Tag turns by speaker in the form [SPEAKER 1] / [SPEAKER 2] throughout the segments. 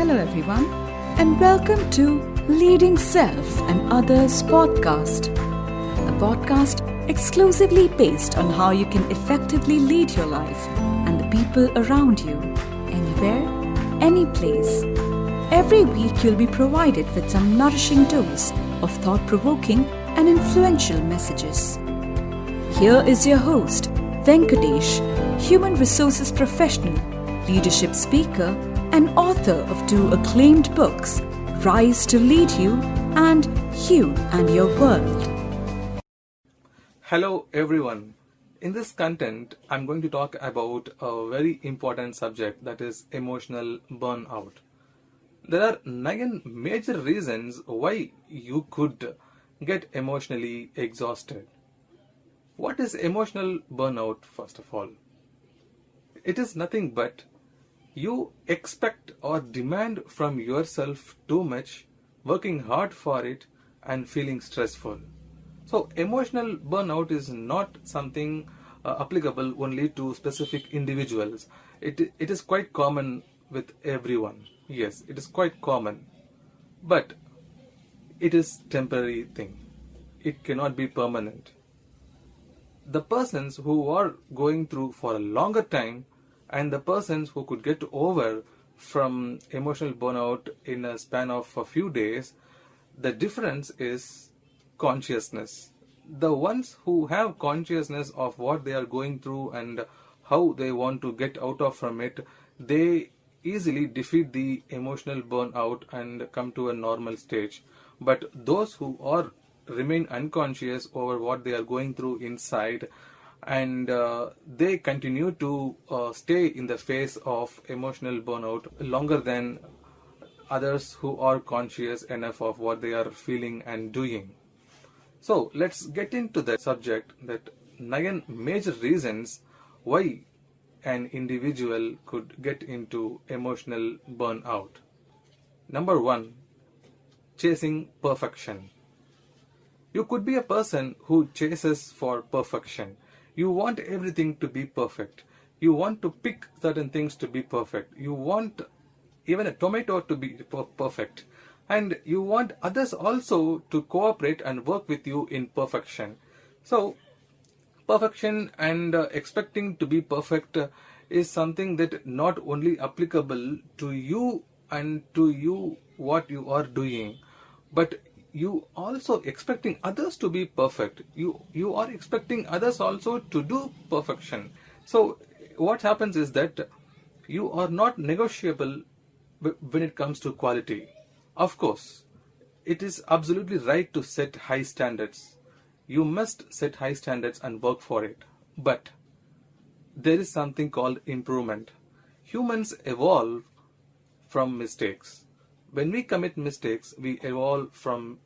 [SPEAKER 1] Hello everyone and welcome to Leading Self and Others podcast, a podcast exclusively based on how you can effectively lead your life and the people around you, anywhere, any place. Every week you'll be provided with some nourishing dose of thought-provoking and influential messages. Here is your host, Venkatesh, human resources professional, leadership speaker, and author of 2 acclaimed books, Rise to Lead You and You and Your World.
[SPEAKER 2] Hello everyone. In this content, I'm going to talk about a very important subject, that is emotional burnout. There are 9 major reasons why you could get emotionally exhausted. What is emotional burnout, first of all? It is nothing but you expect or demand from yourself too much, working hard for it and feeling stressful. So emotional burnout is not something applicable only to specific individuals. It is quite common with everyone. Yes, it is quite common. But it is temporary thing. It cannot be permanent. The persons who are going through for a longer time and the persons who could get over from emotional burnout in a span of a few days, the difference is consciousness. The ones who have consciousness of what they are going through and how they want to get out of from it, they easily defeat the emotional burnout and come to a normal stage. But those who are remain unconscious over what they are going through inside, and they continue to stay in the face of emotional burnout longer than others who are conscious enough of what they are feeling and doing. So let's get into the subject, that 9 major reasons why an individual could get into emotional burnout. Number 1, chasing perfection. You could be a person who chases for perfection. You want everything to be perfect. You want to pick certain things to be perfect. You want even a tomato to be perfect. And you want others also to cooperate and work with you in perfection. So, perfection and expecting to be perfect is something that not only applicable to you and to you what you are doing, but you also expecting others to be perfect. You are expecting others also to do perfection. So what happens is that you are not negotiable when it comes to quality. Of course, it is absolutely right to set high standards. You must set high standards and work for it. But there is something called improvement. Humans evolve from mistakes. When we commit mistakes, we evolve from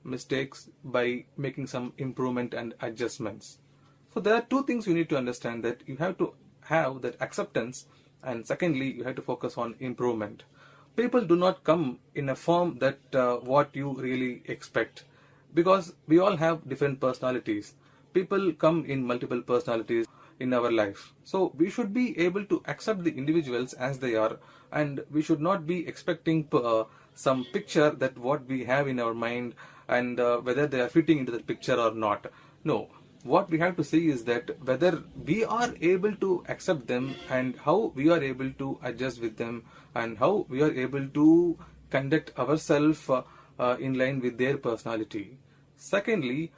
[SPEAKER 2] mistakes by making some improvement and adjustments. So there are 2 things you need to understand, that you have to have that acceptance, and secondly you have to focus on improvement. People do not come in a form that what you really expect, because we all have different personalities. People come in multiple personalities in our life. So we should be able to accept the individuals as they are, and we should not be expecting some picture that what we have in our mind and whether they are fitting into that picture or not. No, what we have to see is that whether we are able to accept them and how we are able to adjust with them and how we are able to conduct ourselves in line with their personality. Secondly,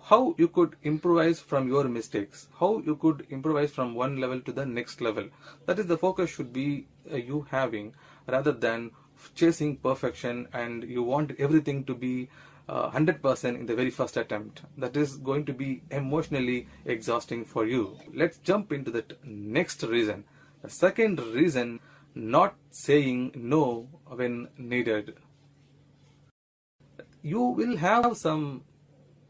[SPEAKER 2] how you could improvise from your mistakes, how you could improvise from one level to the next level. That is the focus should be you having, rather than chasing perfection and you want everything to be 100% in the very first attempt. That is going to be emotionally exhausting for you. Let's jump into that next reason. The second reason, not saying no when needed. You will have some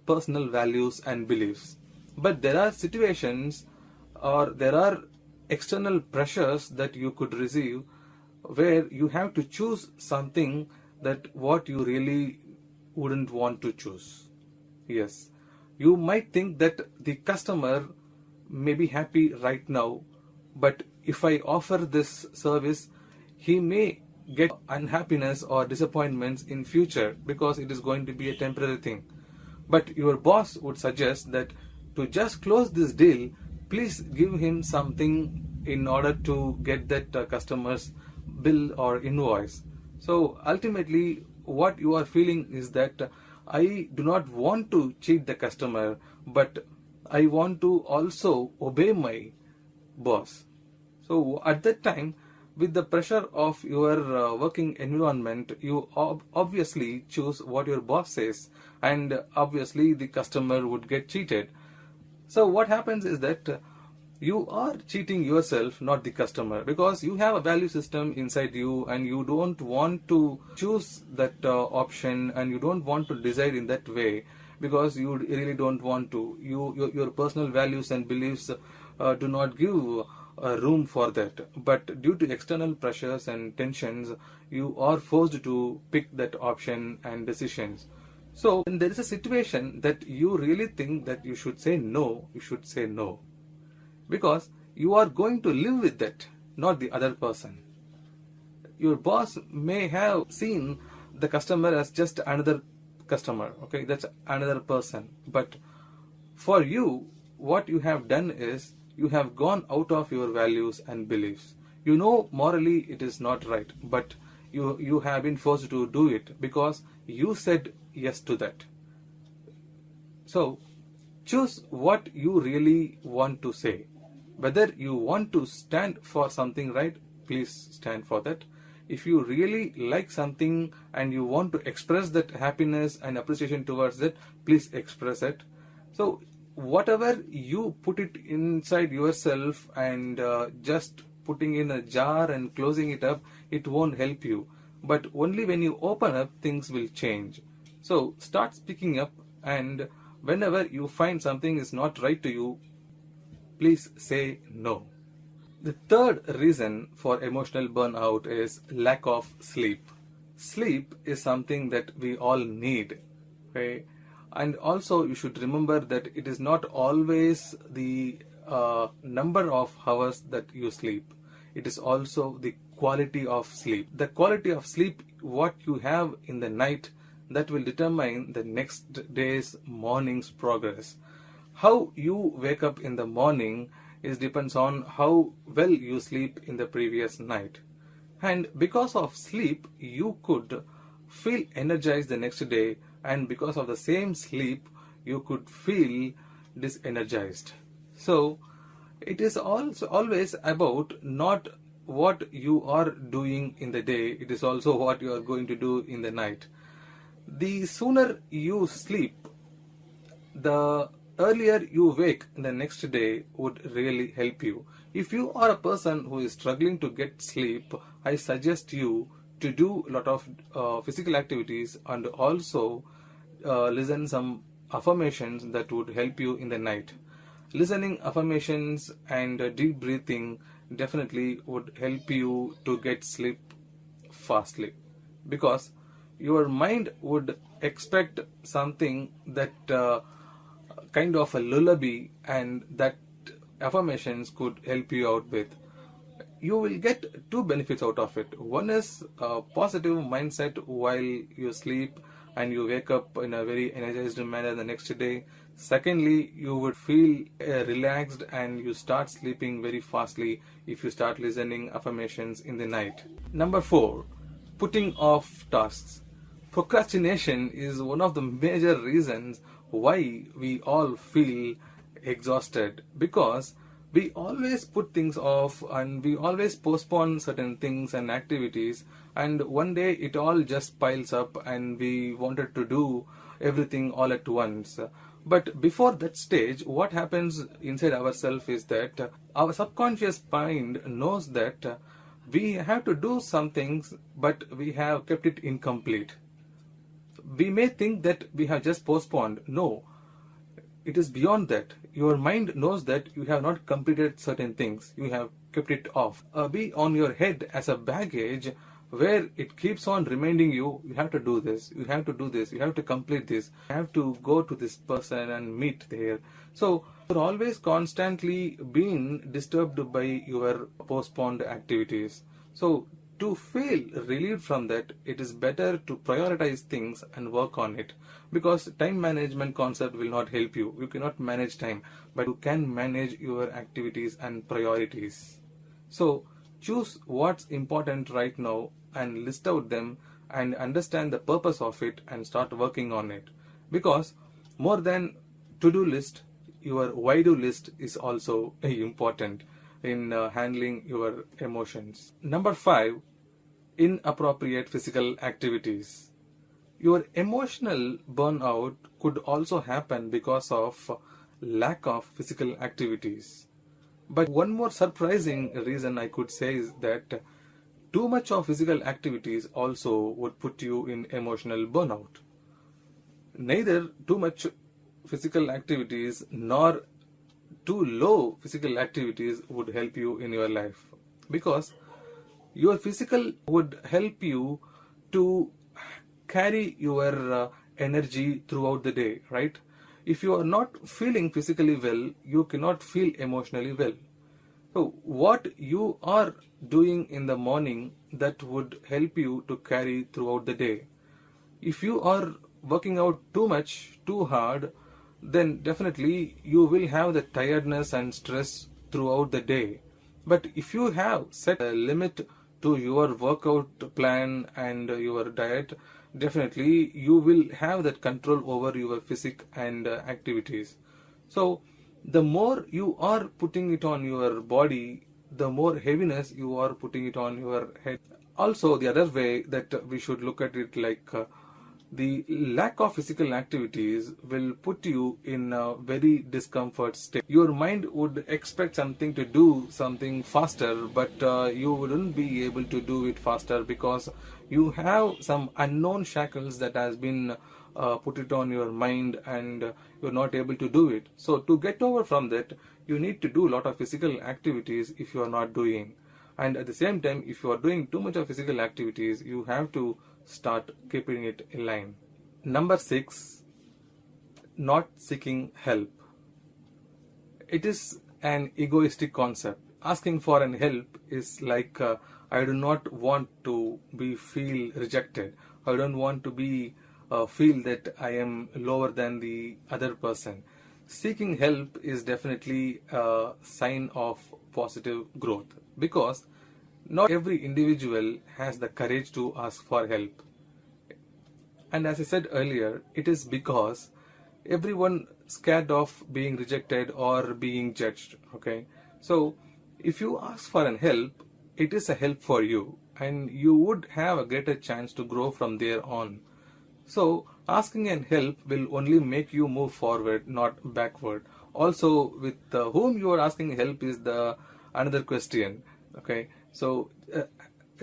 [SPEAKER 2] personal values and beliefs, but there are situations or there are external pressures that you could receive where you have to choose something that what you really wouldn't want to choose. Yes, you might think that the customer may be happy right now, but if I offer this service, he may get unhappiness or disappointments in future because it is going to be a temporary thing. But your boss would suggest that to just close this deal, please give him something in order to get that customer's bill or invoice. So ultimately, what you are feeling is that I do not want to cheat the customer, but I want to also obey my boss. So at that time, with the pressure of your working environment, you obviously choose what your boss says, and obviously the customer would get cheated. So what happens is that you are cheating yourself, not the customer, because you have a value system inside you and you don't want to choose that option, and you don't want to decide in that way because you really don't want to. Your personal values and beliefs do not give room for that. But due to external pressures and tensions, you are forced to pick that option and decisions. So when there is a situation that you really think that you should say no, you should say no. Because you are going to live with that, not the other person. Your boss may have seen the customer as just another customer, okay, that's another person. But for you, what you have done is you have gone out of your values and beliefs. You know morally it is not right, but you have been forced to do it because you said yes to that. So choose what you really want to say. Whether you want to stand for something right, please stand for that. If you really like something and you want to express that happiness and appreciation towards it, please express it. So whatever you put it inside yourself and just putting in a jar and closing it up, it won't help you. But only when you open up, things will change. So start speaking up, and whenever you find something is not right to you, please say no. The third reason for emotional burnout is lack of sleep. Sleep is something that we all need. Okay? And also you should remember that it is not always the number of hours that you sleep. It is also the quality of sleep. The quality of sleep, what you have in the night, that will determine the next day's morning's progress. How you wake up in the morning depends on how well you sleep in the previous night. And because of sleep, you could feel energized the next day, and because of the same sleep, you could feel disenergized. So it is also always about not what you are doing in the day, it is also what you are going to do in the night. The sooner you sleep, the earlier you wake in the next day would really help you. If you are a person who is struggling to get sleep, I suggest you to do a lot of physical activities and also listen some affirmations that would help you in the night. Listening affirmations and deep breathing definitely would help you to get sleep fastly, because your mind would expect something that kind of a lullaby, and that affirmations could help you out with. You will get two benefits out of it. One is a positive mindset while you sleep and you wake up in a very energized manner the next day. Secondly, you would feel relaxed and you start sleeping very fastly if you start listening affirmations in the night. Number 4, putting off tasks. Procrastination is one of the major reasons why we all feel exhausted, because we always put things off and we always postpone certain things and activities, and one day it all just piles up and we wanted to do everything all at once. But before that stage, what happens inside ourselves is that our subconscious mind knows that we have to do some things, but we have kept it incomplete. We may think that we have just postponed. No, it is beyond that. Your mind knows that you have not completed certain things. You have kept it off. Be on your head as a baggage where it keeps on reminding you, you have to do this, you have to do this, you have to complete this, you have to go to this person and meet there. So you're always constantly being disturbed by your postponed activities. So to feel relieved from that, it is better to prioritize things and work on it, because time management concept will not help you. You cannot manage time, but you can manage your activities and priorities. So choose what's important right now and list out them and understand the purpose of it and start working on it, because more than to-do list, your why-do list is also important in handling your emotions. Number 5, inappropriate physical activities. Your emotional burnout could also happen because of lack of physical activities. But one more surprising reason I could say is that too much of physical activities also would put you in emotional burnout. Neither too much physical activities nor too low physical activities would help you in your life, because your physical would help you to carry your energy throughout the day, right? If you are not feeling physically well, you cannot feel emotionally well. So what you are doing in the morning, that would help you to carry throughout the day. If you are working out too much, too hard, then definitely you will have the tiredness and stress throughout the day. But if you have set a limit to your workout plan and your diet, definitely you will have that control over your physique and activities. So the more you are putting it on your body, the more heaviness you are putting it on your head. Also, the other way that we should look at it, like the lack of physical activities will put you in a very discomfort state. Your mind would expect something to do something faster, but you wouldn't be able to do it faster because you have some unknown shackles that has been put it on your mind, and you're not able to do it. So to get over from that, you need to do a lot of physical activities if you are not doing. And at the same time, if you are doing too much of physical activities, you have to start keeping it in line. Number 6, not seeking help. It is an egoistic concept. Asking for an help is like I do not want to be feel rejected. I don't want to be feel that I am lower than the other person. Seeking help is definitely a sign of positive growth, because not every individual has the courage to ask for help. And as I said earlier, it is because everyone scared of being rejected or being judged. Okay, so if you ask for an help, it is a help for you, and you would have a greater chance to grow from there on. So asking an help will only make you move forward, not backward. Also, with whom you are asking help is the another question. Okay, so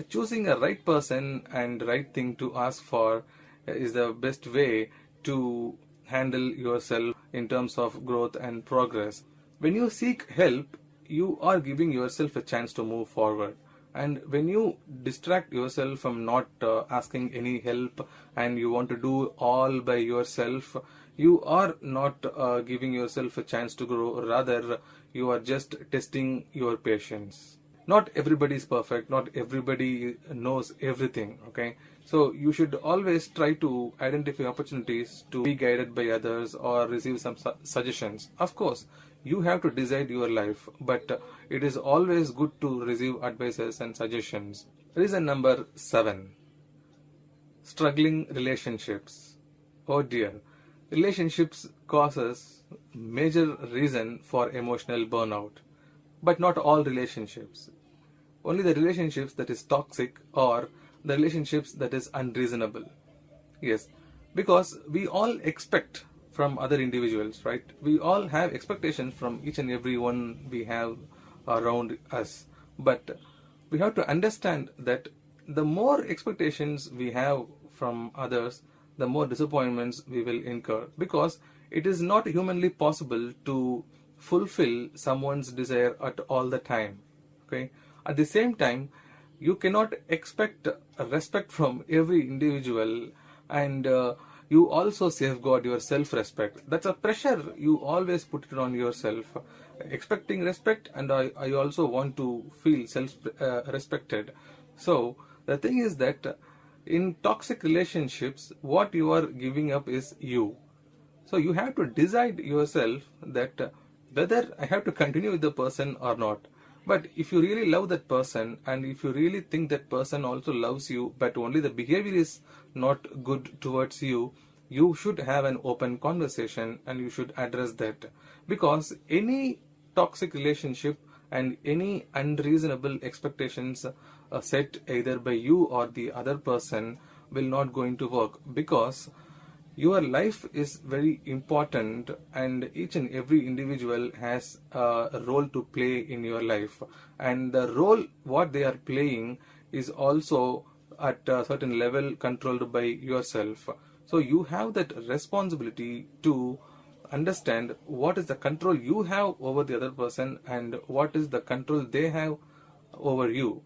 [SPEAKER 2] choosing a right person and right thing to ask for is the best way to handle yourself in terms of growth and progress. When you seek help, you are giving yourself a chance to move forward. And when you distract yourself from not asking any help and you want to do all by yourself, you are not giving yourself a chance to grow. Rather, you are just testing your patience. Not everybody is perfect, not everybody knows everything, okay? So you should always try to identify opportunities to be guided by others or receive some suggestions. Of course, you have to decide your life, but it is always good to receive advices and suggestions. Reason number 7, struggling relationships. Oh dear, relationships causes major reason for emotional burnout, but not all relationships. Only the relationships that is toxic or the relationships that is unreasonable. Yes, because we all expect from other individuals, right? We all have expectations from each and every one we have around us. But we have to understand that the more expectations we have from others, the more disappointments we will incur, because it is not humanly possible to fulfill someone's desire at all the time. Okay. At the same time, you cannot expect respect from every individual, and you also safeguard your self-respect. That's a pressure you always put it on yourself, expecting respect, and I also want to feel self-respected. So the thing is that in toxic relationships, what you are giving up is you. So you have to decide yourself that whether I have to continue with the person or not. But if you really love that person and if you really think that person also loves you, but only the behavior is not good towards you, you should have an open conversation and you should address that. Because any toxic relationship and any unreasonable expectations set either by you or the other person will not going to work, because your life is very important and each and every individual has a role to play in your life, and the role what they are playing is also at a certain level controlled by yourself. So you have that responsibility to understand what is the control you have over the other person and what is the control they have over you.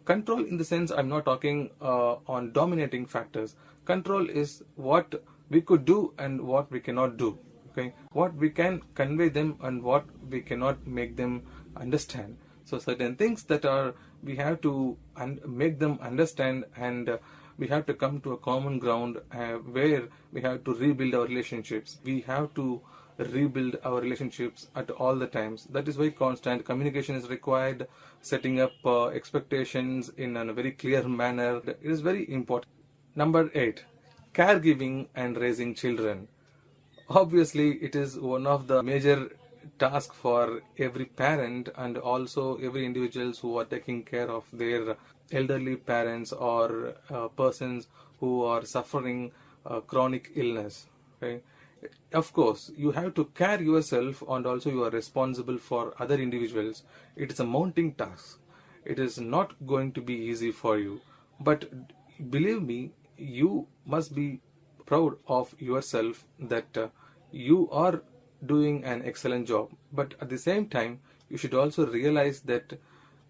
[SPEAKER 2] Control in the sense, I'm not talking on dominating factors. Control is what we could do and what we cannot do. Okay, what we can convey them and what we cannot make them understand. So certain things that are we have to make them understand, and we have to come to a common ground where we have to rebuild our relationships. We have to rebuild our relationships at all the times. That is why constant communication is required. Setting up expectations in a very clear manner is very important. Number 8, caregiving and raising children. Obviously, it is one of the major tasks for every parent and also every individuals who are taking care of their elderly parents or persons who are suffering chronic illness. Okay, of course you have to care yourself and also you are responsible for other individuals. It is a mounting task. It is not going to be easy for you, but believe me, you must be proud of yourself that you are doing an excellent job. But at the same time, you should also realize that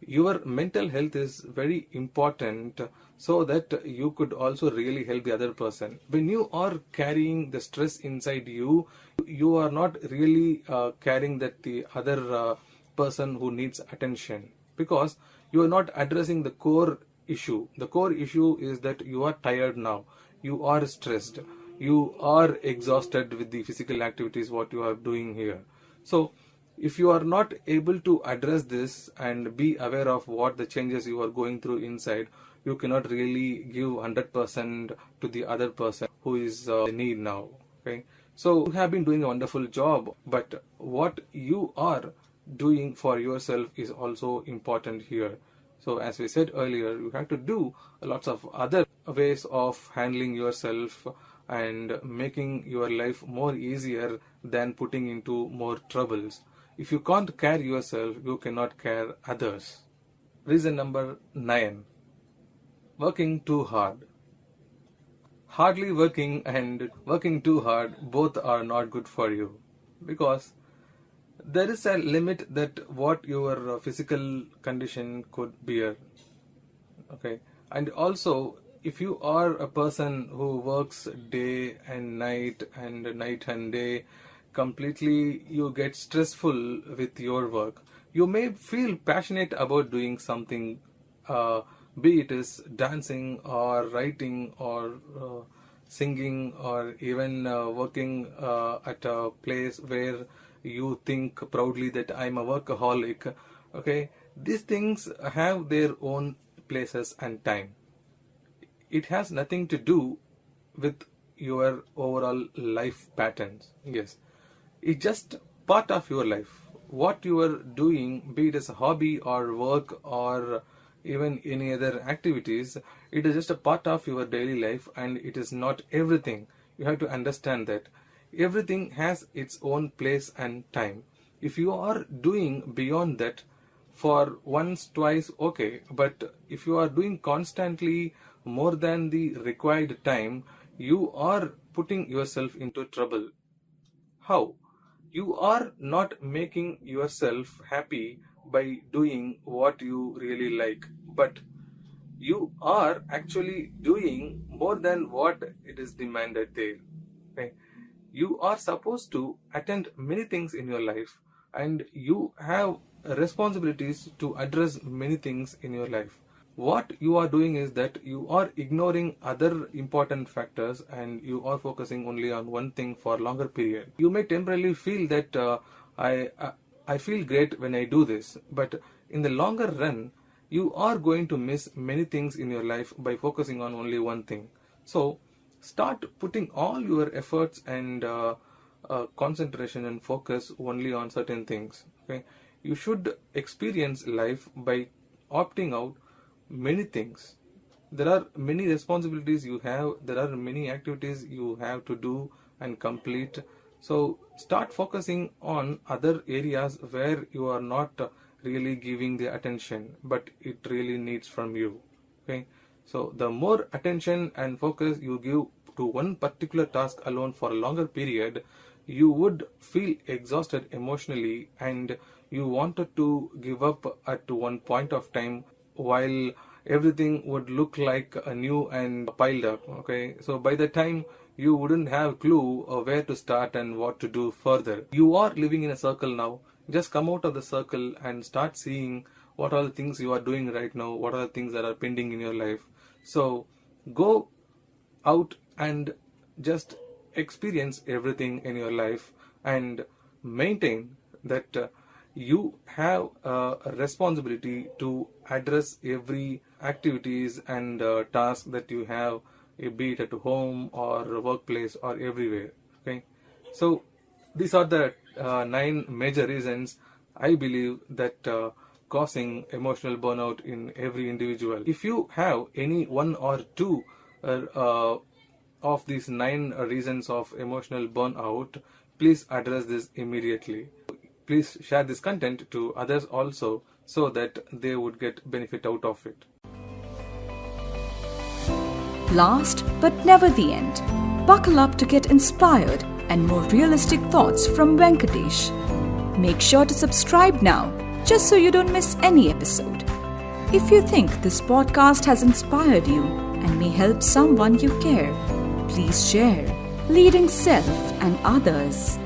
[SPEAKER 2] your mental health is very important, so that you could also really help the other person. When you are carrying the stress inside you, you are not really carrying that the other person who needs attention, because you are not addressing the core issue. The core issue is that you are tired now, you are stressed, you are exhausted with the physical activities what you are doing here. So if you are not able to address this and be aware of what the changes you are going through inside, you cannot really give 100% to the other person who is in need now. Okay, so you have been doing a wonderful job, but what you are doing for yourself is also important here. So as we said earlier, you have to do lots of other ways of handling yourself and making your life more easier than putting into more troubles. If you can't care yourself, you cannot care others. Reason number 9, working too hard. Hardly working and working too hard, both are not good for you, because there is a limit that what your physical condition could bear. Okay, and also if you are a person who works day and night and day, completely you get stressful with your work. You may feel passionate about doing something, be it is dancing or writing or singing or even working at a place where you think proudly that I'm a workaholic. Okay, these things have their own places and time. It has nothing to do with your overall life patterns. Yes, it's just part of your life. What you are doing, be it as a hobby or work or even any other activities, it is just a part of your daily life and it is not everything. You have to understand that everything has its own place and time. If you are doing beyond that for once, twice, okay, but if you are doing constantly more than the required time, you are putting yourself into trouble. How? You are not making yourself happy by doing what you really like, but you are actually doing more than what it is demanded there. Okay? You are supposed to attend many things in your life and you have responsibilities to address many things in your life. what you are doing is that you are ignoring other important factors and you are focusing only on one thing for a longer period. You may temporarily feel that I feel great when I do this, but in the longer run, you are going to miss many things in your life by focusing on only one thing. So start putting all your efforts and concentration and focus only on certain things. Okay, you should experience life by opting out many things. There are many responsibilities you have, there are many activities you have to do and complete. So start focusing on other areas where you are not really giving the attention, but it really needs from you. Okay, so the more attention and focus you give to one particular task alone for a longer period, you would feel exhausted emotionally and you wanted to give up at one point of time, while everything would look like a new and piled up. Okay, so by the time you wouldn't have clue where to start and what to do further. You are living in a circle now. Just come out of the circle and start seeing what are the things you are doing right now, what are the things that are pending in your life. So go out and just experience everything in your life and maintain that you have a responsibility to address every activities and task that you have, be it at home or workplace or everywhere. Okay, so these are the 9 major reasons I believe that causing emotional burnout in every individual. If you have any one or two of these 9 reasons of emotional burnout, please address this immediately. Please share this content to others also so that they would get benefit out of it.
[SPEAKER 1] Last but never the end, buckle up to get inspired and more realistic thoughts from Venkatesh. Make sure to subscribe now, just so you don't miss any episode. If you think this podcast has inspired you and may help someone you care, please share. Leading Self and Others.